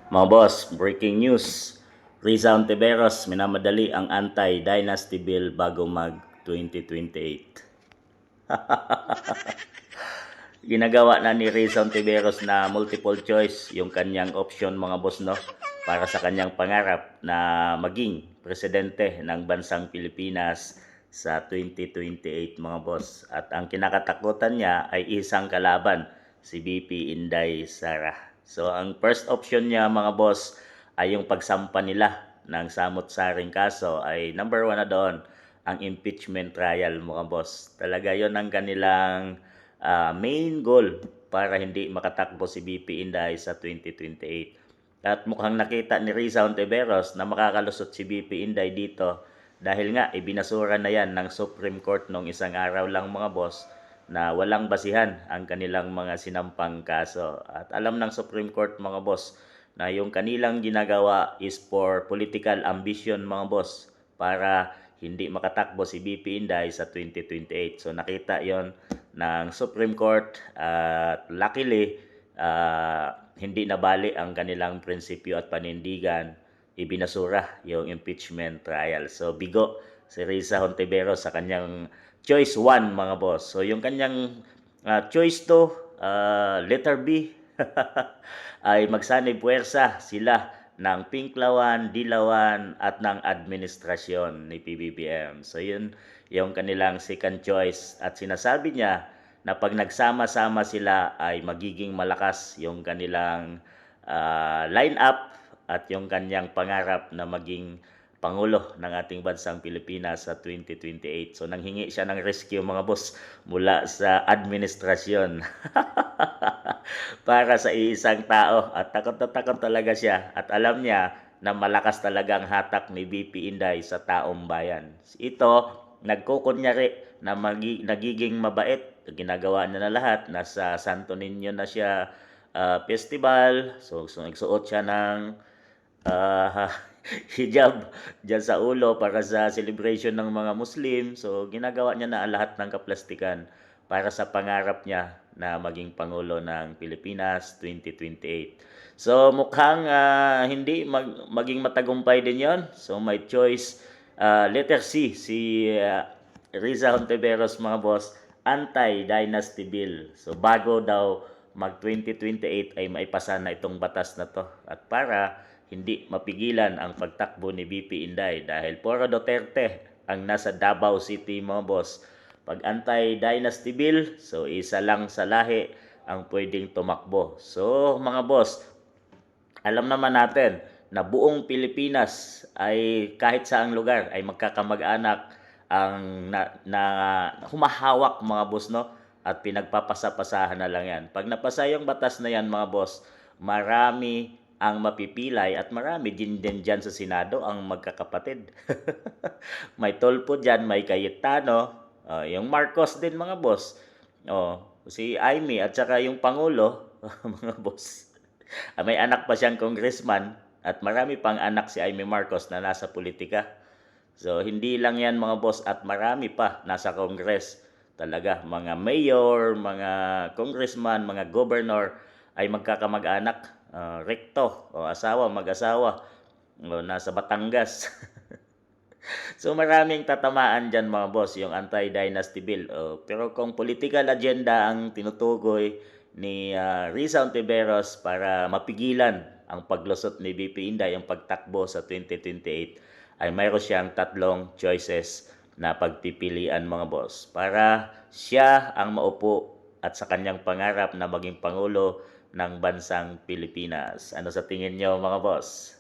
Mga boss, breaking news. Riza Ontiveros minamadali ang anti-dynasty bill bago mag 2028. Ginagawa na ni Riza Ontiveros na multiple choice yung kanyang option mga boss no para sa kanyang pangarap na maging presidente ng bansang Pilipinas sa 2028 mga boss. At ang kinakatakutan niya ay isang kalaban, si BP Inday Sara. So ang first option niya mga boss ay yung pagsampa nila ng samot-saring kaso ay number one na doon ang impeachment trial mga boss. Talaga yon ang kanilang main goal para hindi makatakbo si BP Inday sa 2028. At mukhang nakita ni Riza Ontiveros na makakalusot si BP Inday dito dahil nga ibinasura na yan ng Supreme Court nung isang araw lang mga boss na walang basihan ang kanilang mga sinampang kaso. At alam ng Supreme Court mga boss na yung kanilang ginagawa is for political ambition mga boss para hindi makatakbo si BP Inday sa 2028. So nakita yon ng Supreme Court at luckily hindi nabali ang kanilang prinsipyo at panindigan, ibinasura yung impeachment trial. So bigo si Risa Hontiveros sa kanyang choice 1 mga boss. So yung kanyang choice 2, letter B, ay magsanib puwersa sila ng Pinklawan, Dilawan at ng administrasyon ni PBBM. So yun yung kanilang second choice at sinasabi niya na pag nagsama-sama sila ay magiging malakas yung kanilang line-up at yung kanyang pangarap na maging Pangulo ng ating bansang Pilipinas sa 2028. So nanghingi siya ng rescue mga boss mula sa administrasyon para sa isang tao at takot na takot talaga siya at alam niya na malakas talagang hatak ni BP Inday sa taong bayan. Ito, nagkukunyari na nagiging mabait. Ginagawa niya na lahat. Nasa Santo Niño na siya festival. So nagsuot siya ng uh, hijab dyan sa ulo para sa celebration ng mga Muslim. So ginagawa niya na lahat ng kaplastikan para sa pangarap niya na maging Pangulo ng Pilipinas 2028. So mukhang maging matagumpay din yon. So my choice, letter C, si Riza Hontiveros mga boss, anti-dynasty bill. So bago daw mag 2028 ay maipasa na itong batas na to. At para hindi mapigilan ang pagtakbo ni BP Inday dahil puro Duterte ang nasa Davao City mga boss. Pag anti-dynasty bill, so isa lang sa lahi ang pwedeng tumakbo. So mga boss, alam naman natin na buong Pilipinas ay kahit saang lugar ay magkakamag-anak ang humahawak mga boss no at pinagpapasa-pasahan na lang yan. Pag napasa yung batas na yan mga boss, marami ang mapipilay at marami din dyan sa Senado ang magkakapatid. May Tolpo dyan, may Cayetano, yung Marcos din mga boss. Si Aimee at saka yung Pangulo, mga boss. May anak pa siyang congressman at marami pang anak si Aimee Marcos na nasa politika. So hindi lang yan mga boss at marami pa nasa Congress. Talaga mga mayor, mga congressman, mga governor ay magkakamag-anak, rekto o asawa, mag-asawa o nasa Batangas. So maraming tatamaan dyan mga boss yung anti-dynasty bill. Pero kung political agenda ang tinutukoy ni Riza Ontiveros para mapigilan ang paglusot ni BP Inday, yung pagtakbo sa 2028, ay mayroon siyang tatlong choices na pagpipilian mga boss para siya ang maupo at sa kanyang pangarap na maging Pangulo ng bansang Pilipinas. Ano sa tingin nyo mga boss?